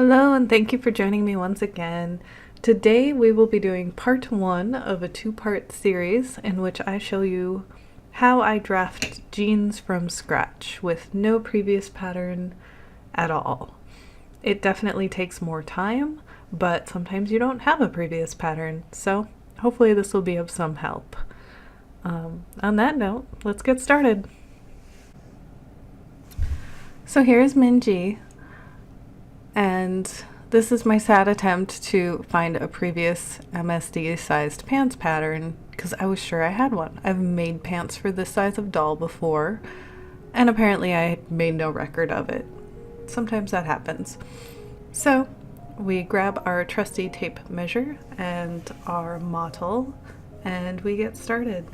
Hello, and thank you for joining me once again. Today we will be doing part one of a two-part series in which I show you how I draft jeans from scratch with no previous pattern at all. It definitely takes more time, but sometimes you don't have a previous pattern, so hopefully this will be of some help. On that note, let's get started. So here's Minji, and this is my sad attempt to find a previous MSD sized pants pattern because I was sure I had one. I've made pants for this size of doll before, and apparently I made no record of it. Sometimes that happens. So we grab our trusty tape measure and our model, and we get started.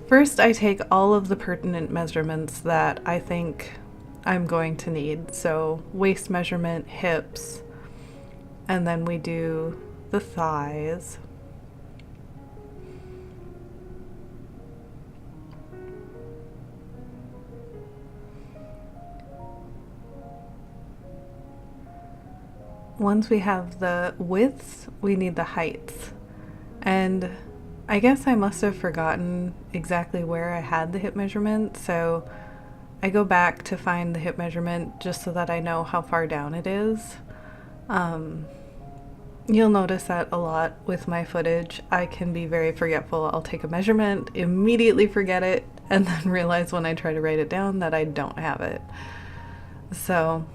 First, I take all of the pertinent measurements that I think I'm going to need. So waist measurement, hips, and then we do the thighs. Once we have the widths, we need the heights. And I guess I must have forgotten exactly where I had the hip measurement, so I go back to find the hip measurement just so that I know how far down it is. You'll notice that a lot with my footage. I can be very forgetful. I'll take a measurement, immediately forget it, and then realize when I try to write it down that I don't have it. So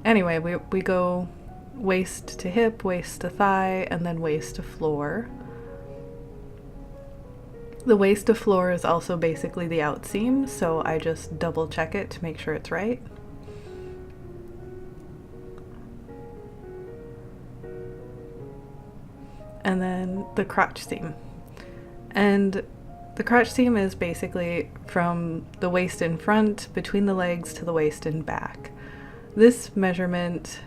anyway, we go waist to hip, waist to thigh, and then waist to floor. The waist to floor is also basically the outseam, so I just double check it to make sure it's right. And then the crotch seam. And the crotch seam is basically from the waist in front, between the legs, to the waist in back. This measurement,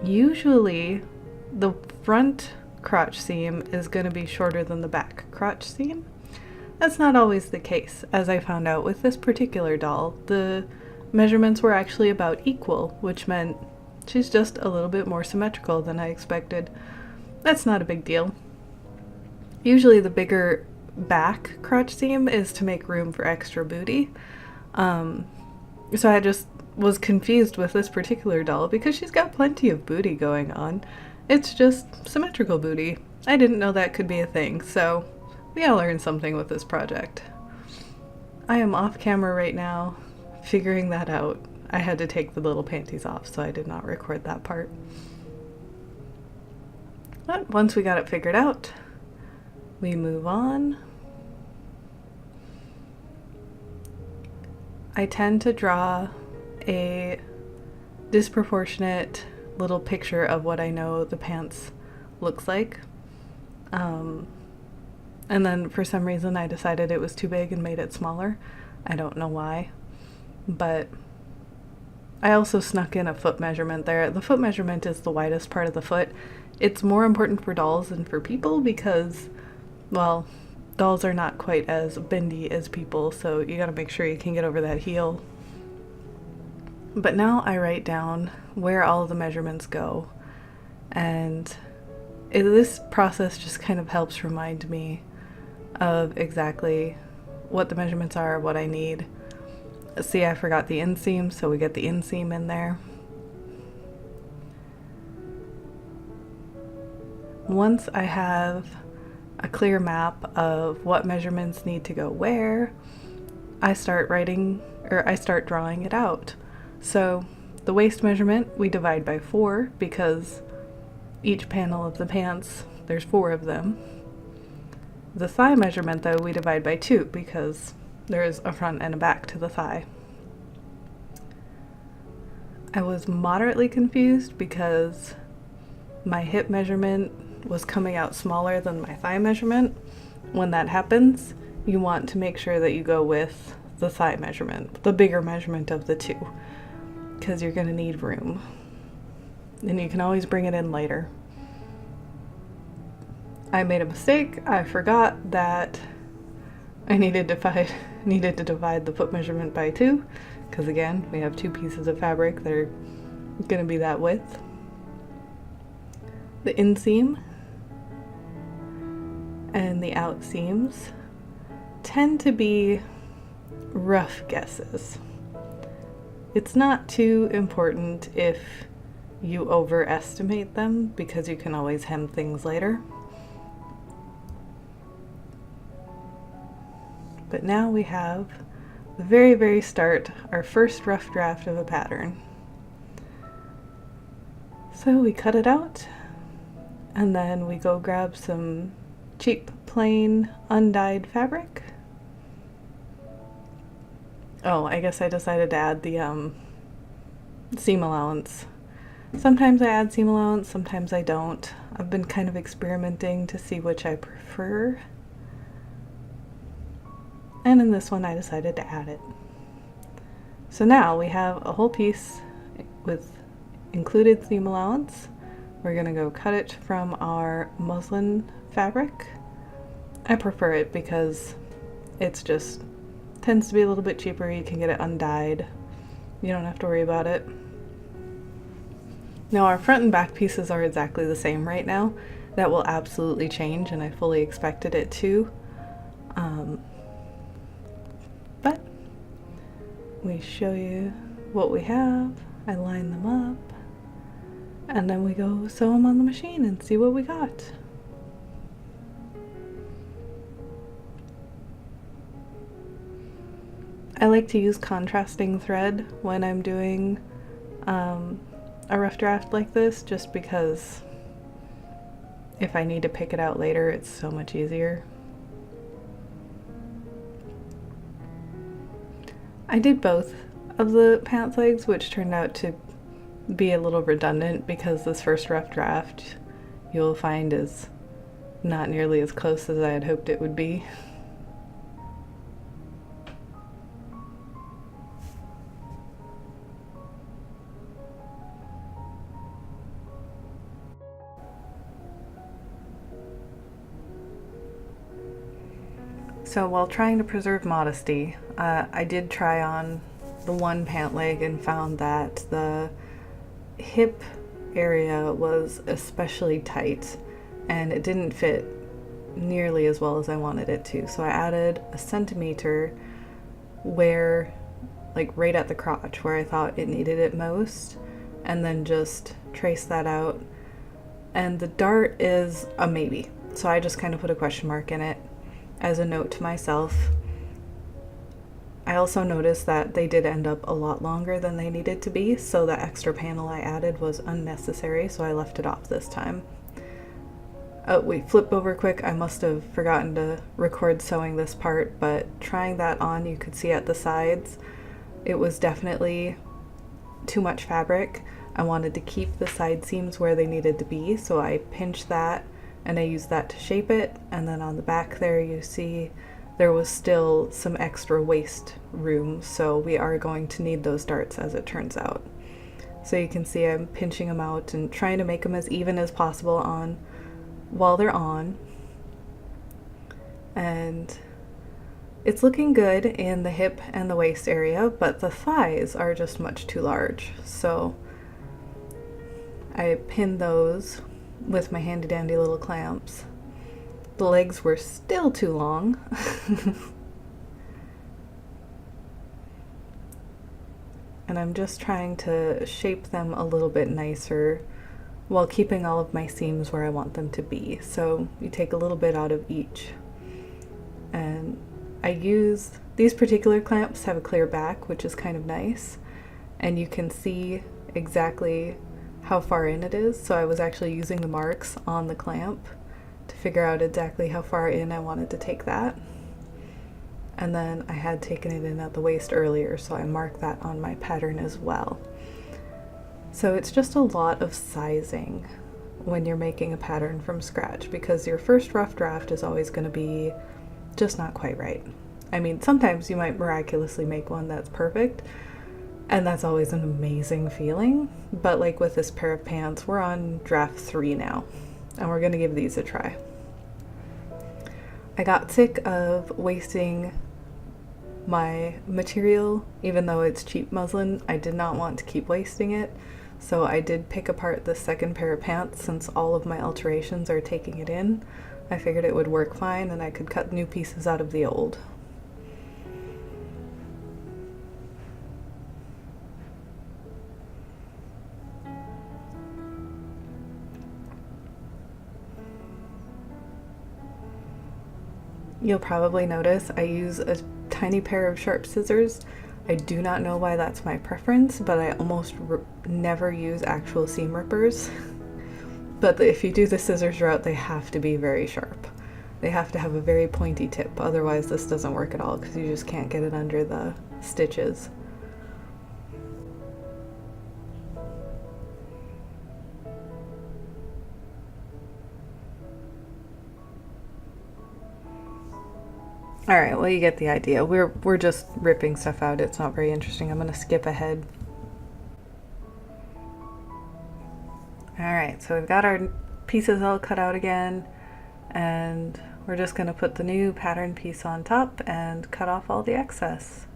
usually the front crotch seam is going to be shorter than the back crotch seam. That's not always the case. As I found out with this particular doll, the measurements were actually about equal, which meant she's just a little bit more symmetrical than I expected. That's not a big deal. Usually the bigger back crotch seam is to make room for extra booty. So I just was confused with this particular doll because she's got plenty of booty going on. It's just symmetrical booty. I didn't know that could be a thing, so we all learned something with this project. I am off camera right now, figuring that out. I had to take the little panties off, so I did not record that part. But once we got it figured out, we move on. I tend to draw a disproportionate little picture of what I know the pants looks like. And then for some reason I decided it was too big and made it smaller. I don't know why. But I also snuck in a foot measurement there. The foot measurement is the widest part of the foot. It's more important for dolls than for people because, well, dolls are not quite as bendy as people, so you gotta make sure you can get over that heel. But now I write down where all of the measurements go, and this process just kind of helps remind me of exactly what the measurements are, what I need. See, I forgot the inseam, so we get the inseam in there. Once I have a clear map of what measurements need to go where, I start drawing it out. So the waist measurement we divide by 4 because each panel of the pants, there's 4 of them. The thigh measurement though we divide by 2 because there's a front and a back to the thigh. I was moderately confused because my hip measurement was coming out smaller than my thigh measurement. When that happens, you want to make sure that you go with the thigh measurement, the bigger measurement of the two, because you're going to need room. And you can always bring it in later. I made a mistake. I forgot that I needed to divide the foot measurement by 2, because again, we have 2 pieces of fabric that are going to be that width. The inseam and the out seams tend to be rough guesses. It's not too important if you overestimate them because you can always hem things later. But now we have the very, very start, our first rough draft of a pattern. So we cut it out, and then we go grab some cheap, plain, undyed fabric. Oh, I guess I decided to add the seam allowance. Sometimes I add seam allowance, sometimes I don't. I've been kind of experimenting to see which I prefer. And in this one I decided to add it. So now we have a whole piece with included seam allowance. We're gonna go cut it from our muslin fabric. I prefer it because it's just tends to be a little bit cheaper. You can get it undyed. You don't have to worry about it. Now our front and back pieces are exactly the same right now. That will absolutely change, and I fully expected it to. But we show you what we have. I line them up, and then we go sew them on the machine and see what we got. I like to use contrasting thread when I'm doing a rough draft like this, just because if I need to pick it out later, it's so much easier. I did both of the pants legs, which turned out to be a little redundant because this first rough draft you'll find is not nearly as close as I had hoped it would be. So while trying to preserve modesty, I did try on the one pant leg and found that the hip area was especially tight and it didn't fit nearly as well as I wanted it to. So I added a centimeter where, like right at the crotch where I thought it needed it most, and then just traced that out. And the dart is a maybe. So I just kind of put a question mark in it as a note to myself. I also noticed that they did end up a lot longer than they needed to be, so the extra panel I added was unnecessary, so I left it off this time. Oh, wait, flip over quick. I must have forgotten to record sewing this part, but trying that on, you could see at the sides, it was definitely too much fabric. I wanted to keep the side seams where they needed to be, so I pinched that and I used that to shape it, and then on the back there you see there was still some extra waist room, so we are going to need those darts as it turns out. So you can see I'm pinching them out and trying to make them as even as possible on while they're on, and it's looking good in the hip and the waist area, but the thighs are just much too large, so I pinned those with my handy dandy little clamps. The legs were still too long. And I'm just trying to shape them a little bit nicer while keeping all of my seams where I want them to be. So you take a little bit out of each. And I use, these particular clamps have a clear back, which is kind of nice. And you can see exactly how far in it is, so I was actually using the marks on the clamp to figure out exactly how far in I wanted to take that. And then I had taken it in at the waist earlier, so I marked that on my pattern as well. So it's just a lot of sizing when you're making a pattern from scratch, because your first rough draft is always going to be just not quite right. I mean, sometimes you might miraculously make one that's perfect, and that's always an amazing feeling, but like with this pair of pants, we're on draft 3 now, and we're gonna give these a try. I got sick of wasting my material. Even though it's cheap muslin, I did not want to keep wasting it, So I did pick apart the second pair of pants since all of my alterations are taking it in. I figured it would work fine and I could cut new pieces out of the old. You'll probably notice I use a tiny pair of sharp scissors. I do not know why that's my preference, but I almost never use actual seam rippers. But if you do the scissors route, they have to be very sharp. They have to have a very pointy tip, otherwise this doesn't work at all because you just can't get it under the stitches. Alright, well you get the idea. We're just ripping stuff out. It's not very interesting. I'm gonna skip ahead. Alright, so we've got our pieces all cut out again, and we're just gonna put the new pattern piece on top and cut off all the excess.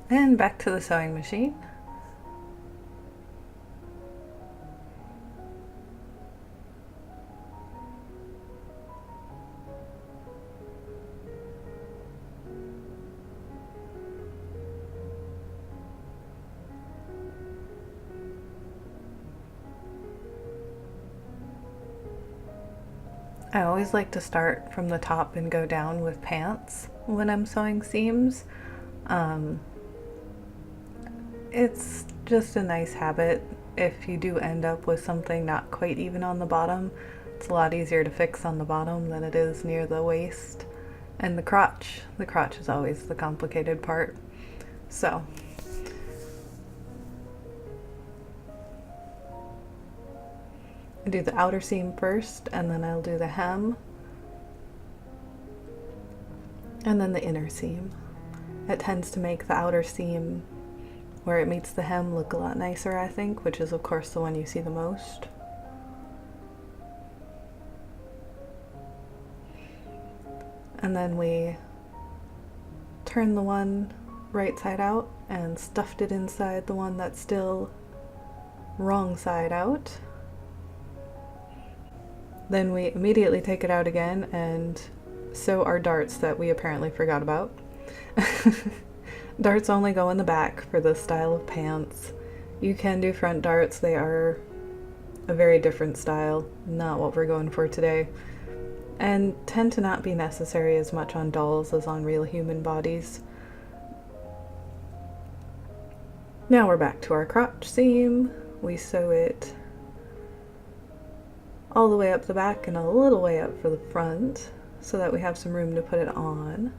And back to the sewing machine. I always like to start from the top and go down with pants when I'm sewing seams. It's just a nice habit. If you do end up with something not quite even on the bottom, it's a lot easier to fix on the bottom than it is near the waist. And the crotch is always the complicated part. So I do the outer seam first, and then I'll do the hem, and then the inner seam. It tends to make the outer seam where it meets the hem look a lot nicer, I think, which is of course the one you see the most. And then we turn the one right side out and stuffed it inside the one that's still wrong side out. Then we immediately take it out again and sew our darts that we apparently forgot about. Darts only go in the back for this style of pants. You can do front darts, they are a very different style, not what we're going for today, and tend to not be necessary as much on dolls as on real human bodies. Now we're back to our crotch seam. We sew it all the way up the back and a little way up for the front so that we have some room to put it on.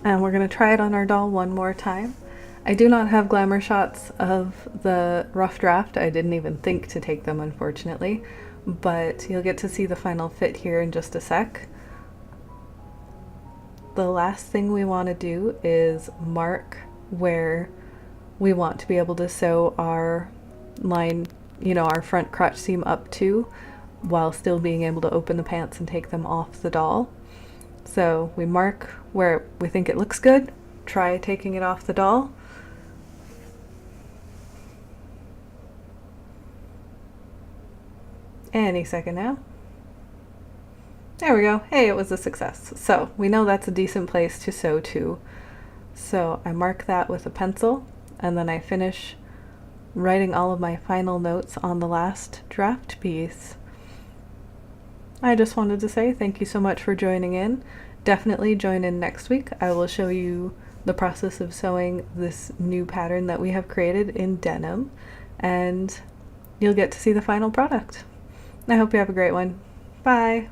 And we're going to try it on our doll one more time. I do not have glamour shots of the rough draft. I didn't even think to take them, unfortunately, but you'll get to see the final fit here in just a sec. The last thing we want to do is mark where we want to be able to sew our line, our front crotch seam up to, while still being able to open the pants and take them off the doll. So we mark where we think it looks good, try taking it off the doll. Any second now. There we go. Hey, it was a success. So we know that's a decent place to sew to. So I mark that with a pencil, and then I finish writing all of my final notes on the last draft piece. I just wanted to say thank you so much for joining in. Definitely join in next week. I will show you the process of sewing this new pattern that we have created in denim, and you'll get to see the final product. I hope you have a great one. Bye!